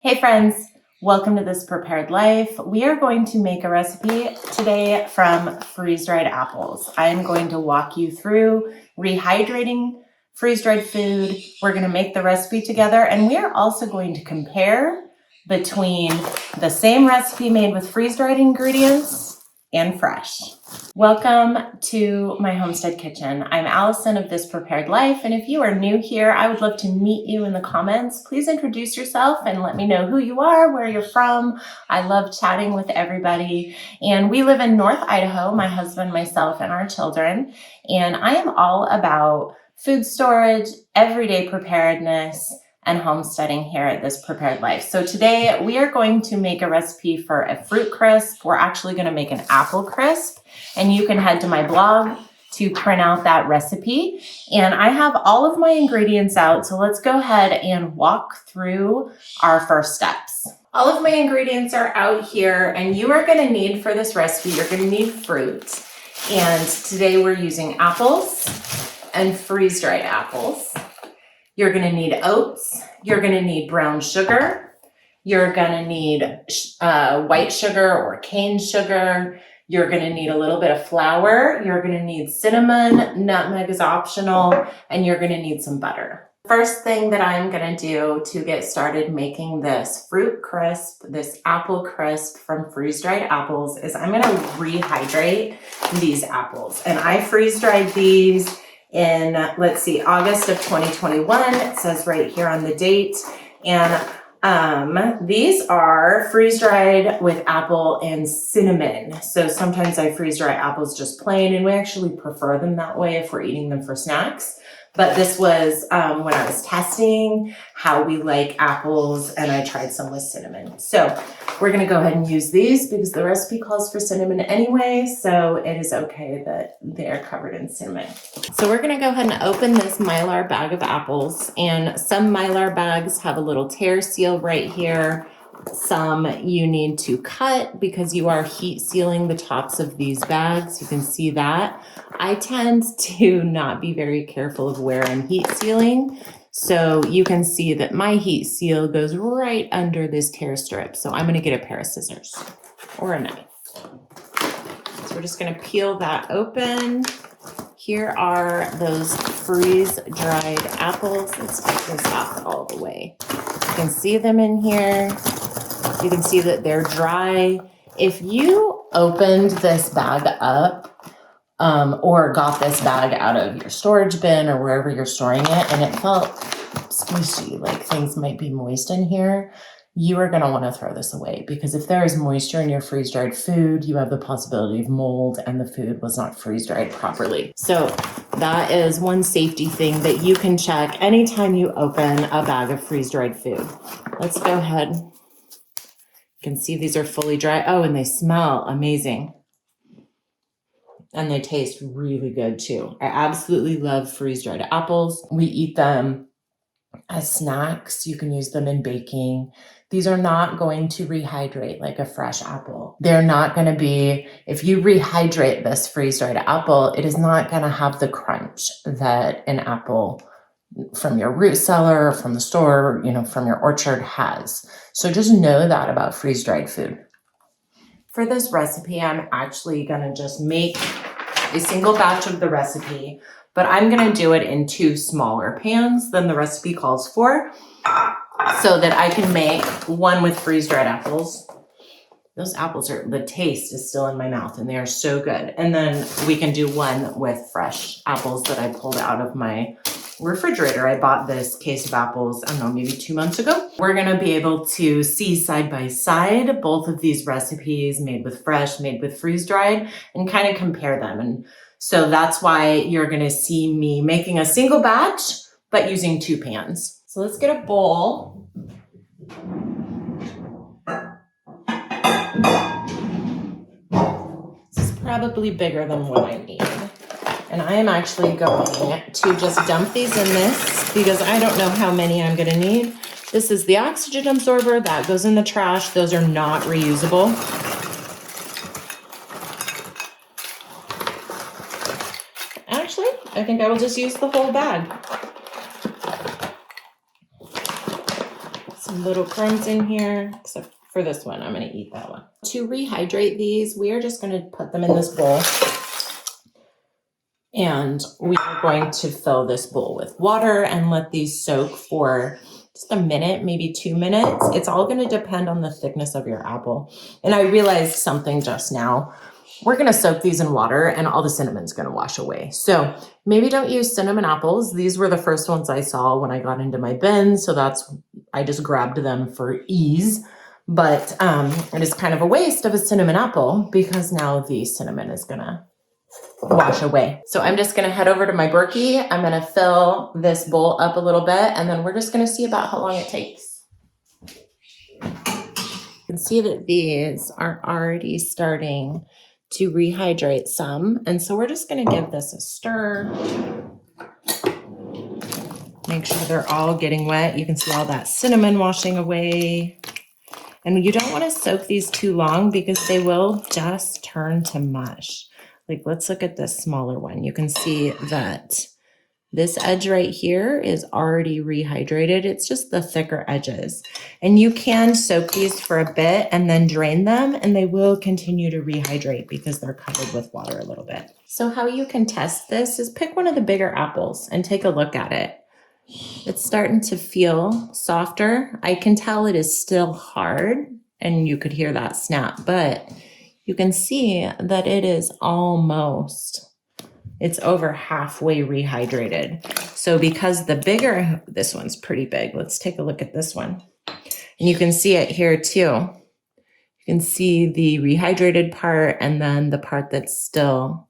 Hey friends, welcome to This Prepared Life. We are going to make a recipe today from freeze-dried apples. I'm going to walk you through rehydrating freeze-dried food. We're going to make the recipe together, and we are also going to compare between the same recipe made with freeze-dried ingredients and fresh. Welcome to my homestead kitchen. I'm Allison of This Prepared Life, and if you are new here, I would love to meet you in the comments. Please introduce yourself and let me know who you are, where you're from. I love chatting with everybody, and we live in North Idaho, my husband, myself, and our children, and I am all about food storage, everyday preparedness, and homesteading here at This Prepared Life. So today we are going to make a recipe for a fruit crisp. We're actually going to make an apple crisp, and you can head to my blog to print out that recipe. And I have all of my ingredients out, so let's go ahead and walk through our first steps. All of my ingredients are out here, and you are going to need for this recipe, you're going to need fruit. And today we're using apples and freeze-dried apples. You're going to need oats, you're going to need brown sugar, you're going to need white sugar or cane sugar, you're going to need a little bit of flour, you're going to need cinnamon, nutmeg is optional, and you're going to need some butter. First thing that I'm going to do to get started making this fruit crisp, this apple crisp from freeze-dried apples, is I'm going to rehydrate these apples. And I freeze-dried these in, let's see, August of 2021. It says right here on the date. And these are freeze-dried with apple and cinnamon. So sometimes I freeze-dry apples just plain, and we actually prefer them that way if we're eating them for snacks. But this was when I was testing how we like apples, and I tried some with cinnamon. So we're gonna go ahead and use these because the recipe calls for cinnamon anyway, so it is okay that they're covered in cinnamon. So we're gonna go ahead and open this Mylar bag of apples, and some Mylar bags have a little tear seal right here. Some you need to cut because you are heat sealing the tops of these bags. You can see that. I tend to not be very careful of where I'm heat sealing. So you can see that my heat seal goes right under this tear strip. So I'm gonna get a pair of scissors or a knife. So we're just gonna peel that open. Here are those freeze-dried apples. Let's get this out all the way. You can see them in here. You can see that they're dry. If you opened this bag up or got this bag out of your storage bin or wherever you're storing it, and it felt squishy, like things might be moist in here, you are going to want to throw this away, because if there is moisture in your freeze-dried food, you have the possibility of mold and the food was not freeze-dried properly. So that is one safety thing that you can check anytime you open a bag of freeze-dried food. Let's go ahead. You can see these are fully dry. Oh, and they smell amazing. And they taste really good too. I absolutely love freeze-dried apples. We eat them as snacks. You can use them in baking. These are not going to rehydrate like a fresh apple. They're not going to be, if you rehydrate this freeze-dried apple, it is not going to have the crunch that an apple from your root cellar or from the store, from your orchard has. So just know that about freeze-dried food. For this recipe, I'm actually gonna just make a single batch of the recipe, but I'm gonna do it in 2 smaller pans than the recipe calls for, so that I can make one with freeze-dried apples. Those apples the taste is still in my mouth, and they are so good. And then we can do one with fresh apples that I pulled out of my refrigerator. I bought this case of apples, I don't know, maybe 2 months ago. We're gonna be able to see side by side both of these recipes, made with fresh, made with freeze-dried, and kind of compare them. And so that's why you're gonna see me making a single batch, but using 2 pans. So let's get a bowl. This is probably bigger than what I need. And I am actually going to just dump these in this because I don't know how many I'm gonna need. This is the oxygen absorber, that goes in the trash. Those are not reusable. Actually, I think I will just use the whole bag. Some little crumbs in here, except for this one. I'm going to eat that one. To rehydrate these, we are just going to put them in this bowl. And we are going to fill this bowl with water and let these soak for just a minute, maybe 2 minutes. It's all going to depend on the thickness of your apple. And I realized something just now. We're going to soak these in water and all the cinnamon's going to wash away. So maybe don't use cinnamon apples. These were the first ones I saw when I got into my bin. So I just grabbed them for ease. But it is kind of a waste of a cinnamon apple because now the cinnamon is going to wash away. So I'm just going to head over to my Berkey. I'm going to fill this bowl up a little bit, and then we're just going to see about how long it takes. You can see that these are already starting to rehydrate some. And so we're just going to give this a stir. Make sure they're all getting wet. You can see all that cinnamon washing away. And you don't want to soak these too long because they will just turn to mush. Like, let's look at this smaller one. You can see that this edge right here is already rehydrated. It's just the thicker edges. And you can soak these for a bit and then drain them, and they will continue to rehydrate because they're covered with water a little bit. So how you can test this is pick one of the bigger apples and take a look at it. It's starting to feel softer. I can tell it is still hard, and you could hear that snap, but you can see that it is it's over halfway rehydrated. So because this one's pretty big. Let's take a look at this one. And you can see it here too. You can see the rehydrated part and then the part that's still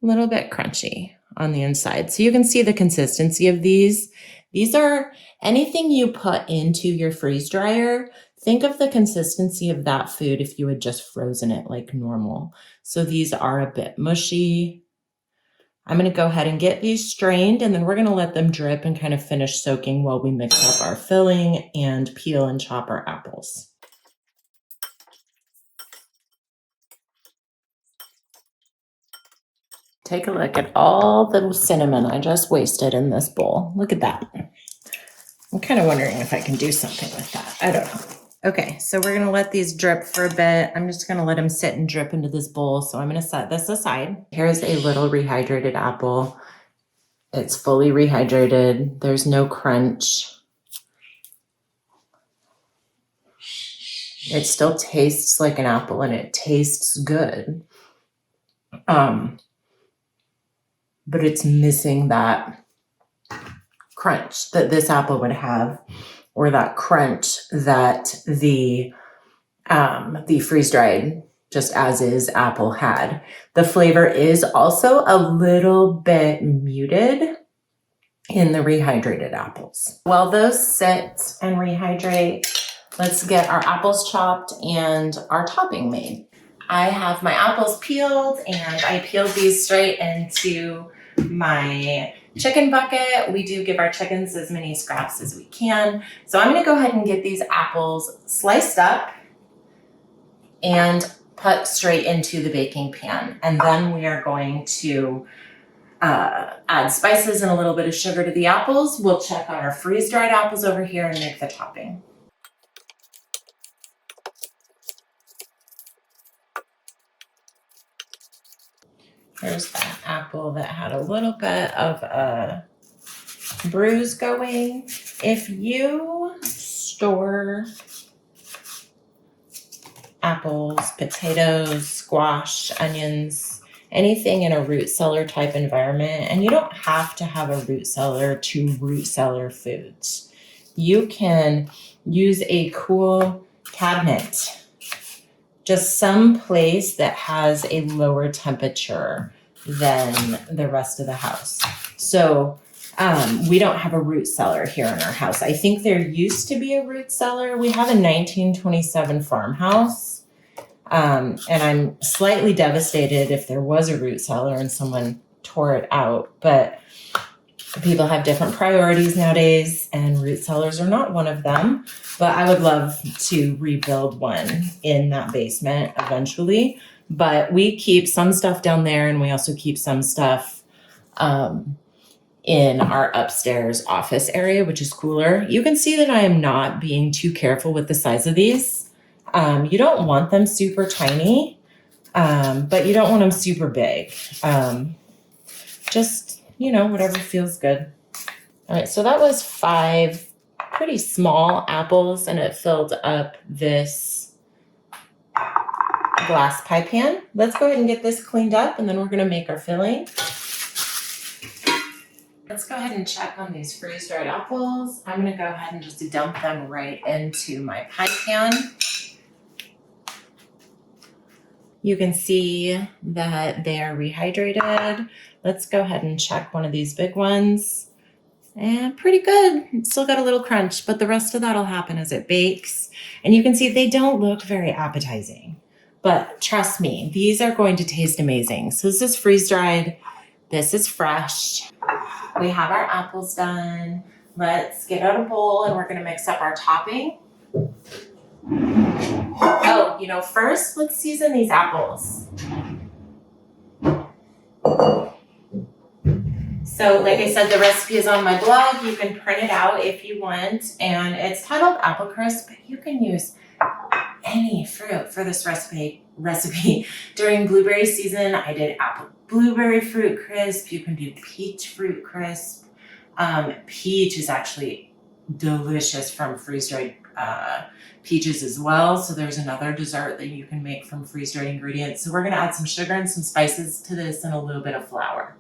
a little bit crunchy on the inside. So you can see the consistency of these. These are anything you put into your freeze dryer. Think of the consistency of that food if you had just frozen it like normal. So these are a bit mushy. I'm going to go ahead and get these strained, and then we're going to let them drip and kind of finish soaking while we mix up our filling and peel and chop our apples. Take a look at all the cinnamon I just wasted in this bowl. Look at that. I'm kind of wondering if I can do something with that. I don't know. Okay, so we're going to let these drip for a bit. I'm just going to let them sit and drip into this bowl. So I'm going to set this aside. Here's a little rehydrated apple. It's fully rehydrated. There's no crunch. It still tastes like an apple and it tastes good. But it's missing that crunch that this apple would have, or that crunch that the freeze-dried, just as is apple had. The flavor is also a little bit muted in the rehydrated apples. While those sit and rehydrate, let's get our apples chopped and our topping made. I have my apples peeled, and I peeled these straight into my chicken bucket. We do give our chickens as many scraps as we can. So I'm going to go ahead and get these apples sliced up and put straight into the baking pan. And then we are going to add spices and a little bit of sugar to the apples. We'll check on our freeze-dried apples over here and make the topping. Here's that apple that had a little bit of a bruise going. If you store apples, potatoes, squash, onions, anything in a root cellar type environment, and you don't have to have a root cellar to root cellar foods. You can use a cool cabinet, just some place that has a lower temperature than the rest of the house. So we don't have a root cellar here in our house. I think there used to be a root cellar. We have a 1927 farmhouse. And I'm slightly devastated if there was a root cellar and someone tore it out. But people have different priorities nowadays, and root cellars are not one of them. But I would love to rebuild one in that basement eventually. But we keep some stuff down there, and we also keep some stuff in our upstairs office area, which is cooler. You can see that I am not being too careful with the size of these. You don't want them super tiny, but you don't want them super big. Just, whatever feels good. All right, so that was 5 pretty small apples, and it filled up this glass pie pan. Let's go ahead and get this cleaned up, and then we're gonna make our filling. Let's go ahead and check on these freeze-dried apples. I'm gonna go ahead and just dump them right into my pie pan. You can see that they are rehydrated. Let's go ahead and check one of these big ones. And pretty good. It's still got a little crunch, but the rest of that will happen as it bakes. And you can see they don't look very appetizing, but trust me, these are going to taste amazing. So this is freeze-dried. This is fresh. We have our apples done. Let's get out a bowl and we're gonna mix up our topping. Oh, first let's season these apples. So like I said, the recipe is on my blog. You can print it out if you want, and it's titled Apple Crisp, but you can use any fruit for this recipe. During blueberry season, I did apple blueberry fruit crisp. You can do peach fruit crisp. Peach is actually delicious from freeze-dried peaches as well. So there's another dessert that you can make from freeze-dried ingredients. So we're gonna add some sugar and some spices to this and a little bit of flour.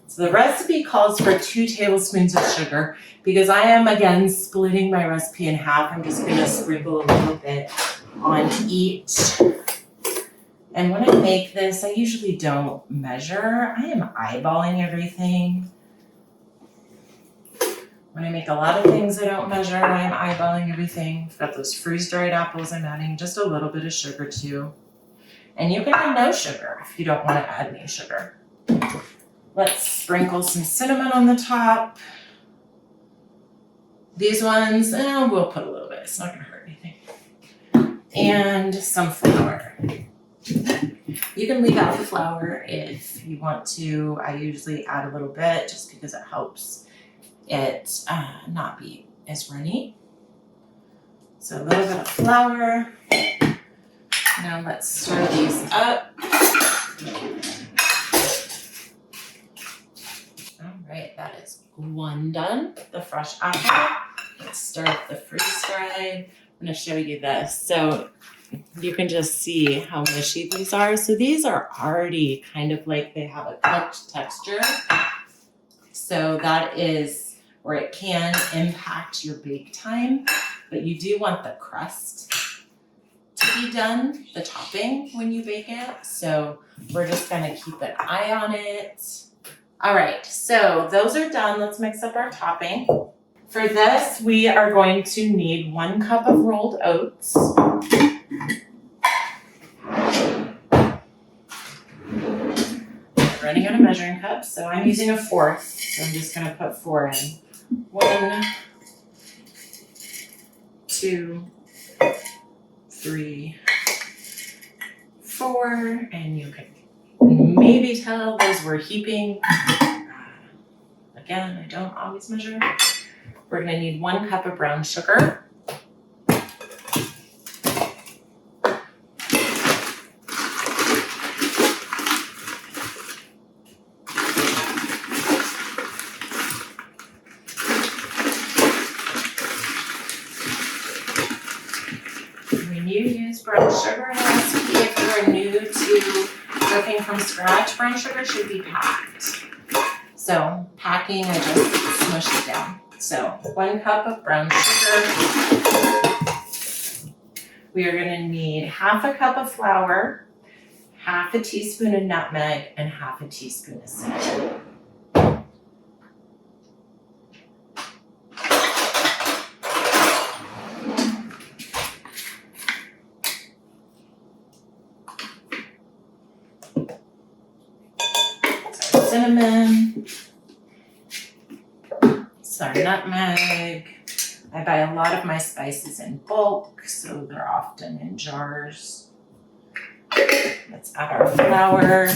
So the recipe calls for 2 tablespoons of sugar. Because I am, again, splitting my recipe in half, I'm just gonna sprinkle a little bit on each. And when I make this, I usually don't measure. I am eyeballing everything. When I make a lot of things I don't measure, I am eyeballing everything. I've got those freeze-dried apples I'm adding just a little bit of sugar to. And you can add no sugar if you don't want to add any sugar. Let's sprinkle some cinnamon on the top. These ones, we'll put a little bit. It's not going to hurt anything. And some flour. You can leave out the flour if you want to. I usually add a little bit just because it helps it not be as runny. So a little bit of flour. Now let's stir these up. All right, that is one done. The fresh apple. Let's stir up the freeze-dried. I'm going to show you this. So you can just see how mushy these are. So these are already kind of like they have a cooked texture. So that is where it can impact your bake time, but you do want the crust to be done, the topping, when you bake it. So we're just gonna keep an eye on it. All right, so those are done. Let's mix up our topping. For this, we are going to need 1 cup of rolled oats. Running out of measuring cups, so I'm using a 1/4. So I'm just gonna put 4 in. 1, 2, 3, 4, and you can maybe tell those were heaping. Again, I don't always measure. We're gonna need 1 cup of brown sugar. Brown sugar in the recipe. If you're new to cooking from scratch, brown sugar should be packed. So packing, I just smush it down. So 1 cup of brown sugar. We are going to need 1/2 cup of flour, 1/2 teaspoon of nutmeg, and 1/2 teaspoon of cinnamon. Cinnamon, some nutmeg. I buy a lot of my spices in bulk, so they're often in jars. Let's add our flour.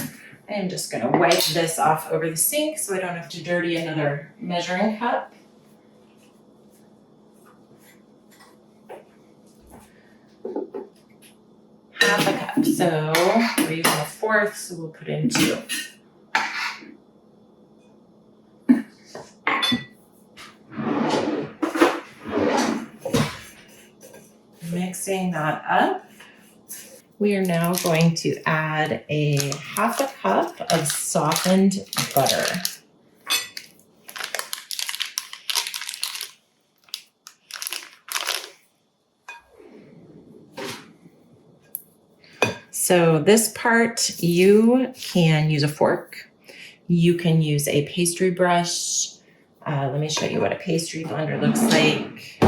I am just gonna wipe this off over the sink so I don't have to dirty another measuring cup. Half a cup, so we're using a fourth, so we'll put in 2. Mixing that up. We are now going to add a half a cup of softened butter. So this part, you can use a fork. You can use a pastry brush. Let me show you what a pastry blender looks like.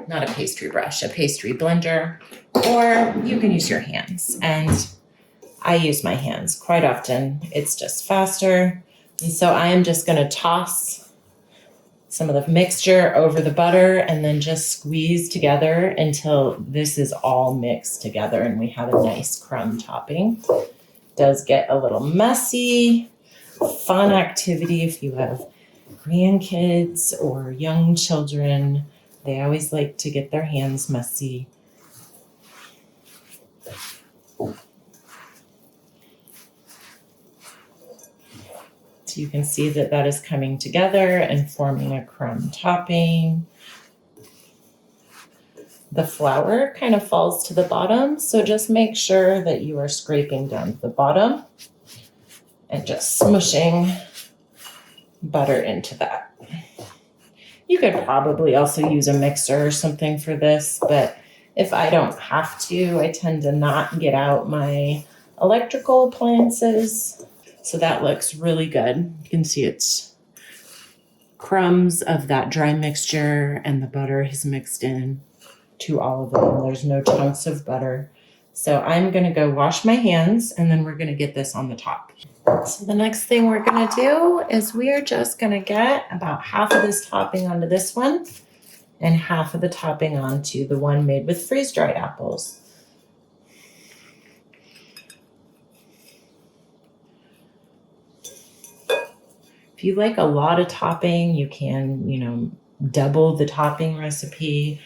Not a pastry brush, a pastry blender. Or you can use your hands. And I use my hands quite often. It's just faster. And so I am just going to toss some of the mixture over the butter and then just squeeze together until this is all mixed together and we have a nice crumb topping. It does get a little messy. Fun activity if you have grandkids or young children. They always like to get their hands messy. So you can see that that is coming together and forming a crumb topping. The flour kind of falls to the bottom, so just make sure that you are scraping down to the bottom and just smushing butter into that. You could probably also use a mixer or something for this, but if I don't have to, I tend to not get out my electrical appliances. So that looks really good. You can see it's crumbs of that dry mixture and the butter has mixed in to all of them. There's no chunks of butter. So I'm gonna go wash my hands and then we're gonna get this on the top. So the next thing we're gonna do is we are just gonna get about half of this topping onto this one and half of the topping onto the one made with freeze-dried apples. If you like a lot of topping, you can, double the topping recipe.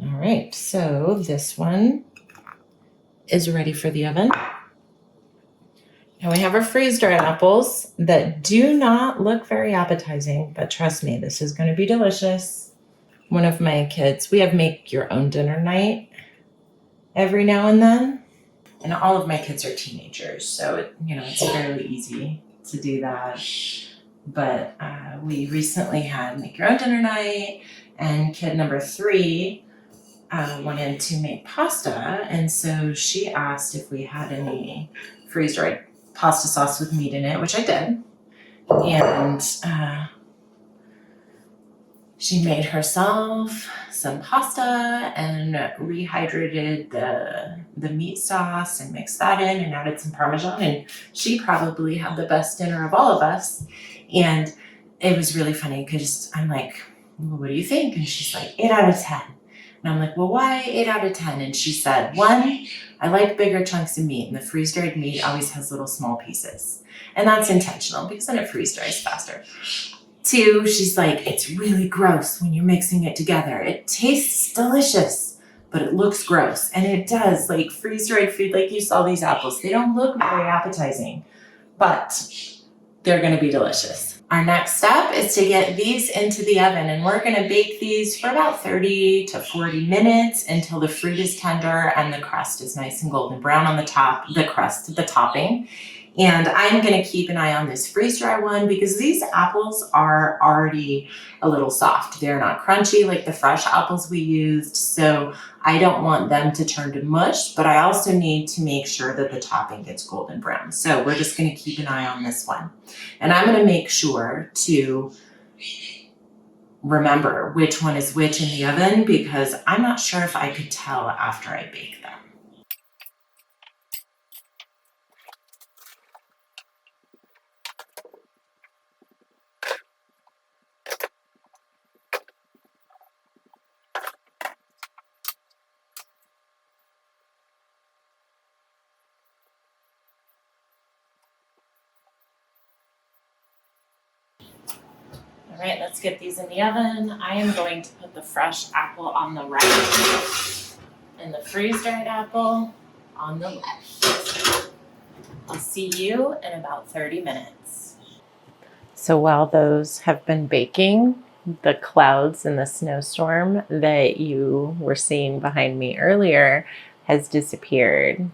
All right, so this one is ready for the oven. Now we have our freeze-dried apples that do not look very appetizing, but trust me, this is going to be delicious. One of my kids, we have make your own dinner night every now and then. And all of my kids are teenagers, so it's fairly easy to do that. But we recently had make your own dinner night, and kid number 3 wanted to make pasta, and so she asked if we had any freeze-dried pasta sauce with meat in it, which I did. And she made herself some pasta and rehydrated the meat sauce and mixed that in and added some Parmesan. And she probably had the best dinner of all of us. And it was really funny because I'm like, well, what do you think? And she's like, 8 out of 10. And I'm like, well, why 8 out of 10? And she said, 1, I like bigger chunks of meat, and the freeze-dried meat always has little small pieces. And that's intentional because then it freeze-dries faster. 2, she's like, it's really gross when you're mixing it together. It tastes delicious, but it looks gross. And it does, like freeze-dried food, like you saw these apples, they don't look very appetizing, but they're gonna be delicious. Our next step is to get these into the oven, and we're gonna bake these for about 30 to 40 minutes until the fruit is tender and the crust is nice and golden brown on the top, the crust, the topping. And I'm gonna keep an eye on this freeze-dry one because these apples are already a little soft. They're not crunchy like the fresh apples we used, so I don't want them to turn to mush, but I also need to make sure that the topping gets golden brown. So we're just gonna keep an eye on this one. And I'm gonna make sure to remember which one is which in the oven because I'm not sure if I could tell after I bake them. All right, let's get these in the oven. I am going to put the fresh apple on the right and the freeze-dried apple on the left. I'll see you in about 30 minutes. So while those have been baking, the clouds and the snowstorm that you were seeing behind me earlier has disappeared.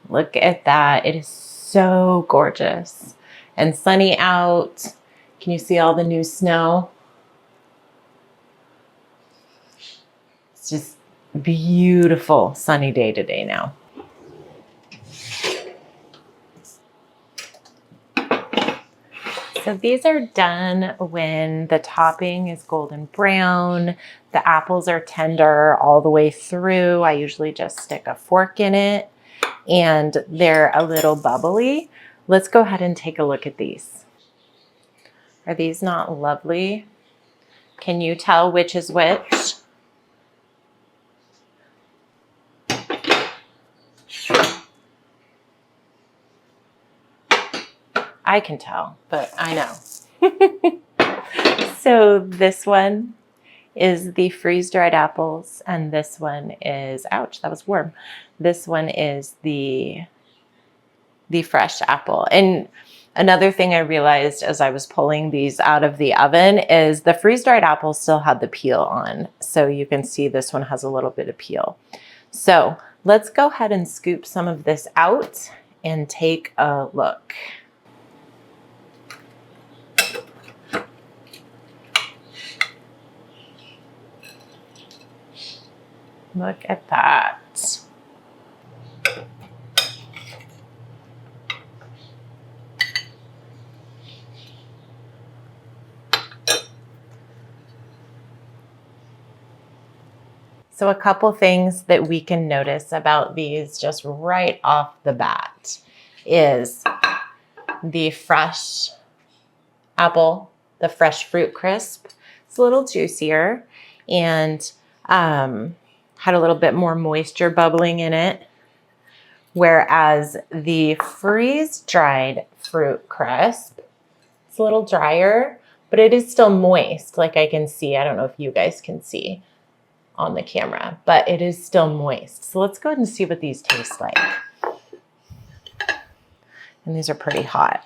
Look at that. It is so gorgeous and sunny out. Can you see all the new snow? It's just beautiful sunny day today now. So these are done when the topping is golden brown, the apples are tender all the way through. I usually just stick a fork in it and they're a little bubbly. Let's go ahead and take a look at these. Are these not lovely? Can you tell which is which? I can tell, but I know. So this one is the freeze-dried apples, and this one is, ouch, that was warm. This one is the fresh apple. And another thing I realized as I was pulling these out of the oven is the freeze-dried apple still had the peel on. So you can see this one has a little bit of peel. So let's go ahead and scoop some of this out and take a look. Look at that. So a couple things that we can notice about these just right off the bat is the fresh apple, the fresh fruit crisp. It's a little juicier and had a little bit more moisture bubbling in it. Whereas the freeze-dried fruit crisp, it's a little drier, but it is still moist. Like I can see, I don't know if you guys can see on the camera, but it is still moist. So let's go ahead and see what these taste like. And these are pretty hot.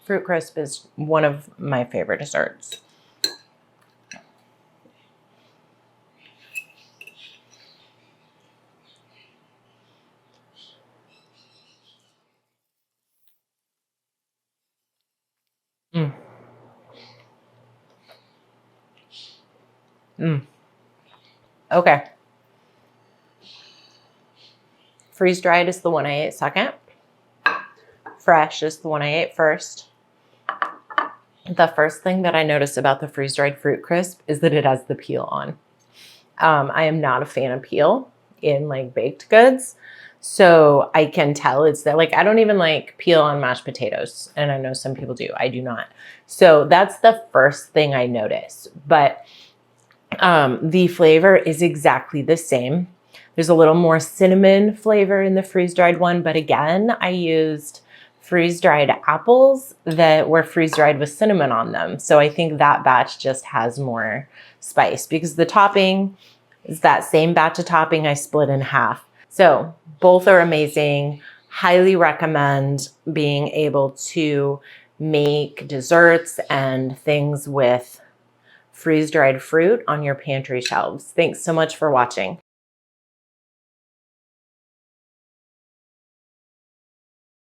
Fruit crisp is one of my favorite desserts. Okay. Freeze-dried is the one I ate second. Fresh is the one I ate first. The first thing that I noticed about the freeze-dried fruit crisp is that it has the peel on. I am not a fan of peel in like baked goods. So I can tell it's that, like, I don't even like peel on mashed potatoes. And I know some people do, I do not. So that's the first thing I notice. But the flavor is exactly the same. There's a little more cinnamon flavor in the freeze-dried one. But again, I used freeze-dried apples that were freeze-dried with cinnamon on them. So I think that batch just has more spice because the topping is that same batch of topping I split in half. So both are amazing. Highly recommend being able to make desserts and things with freeze-dried fruit on your pantry shelves. Thanks so much for watching.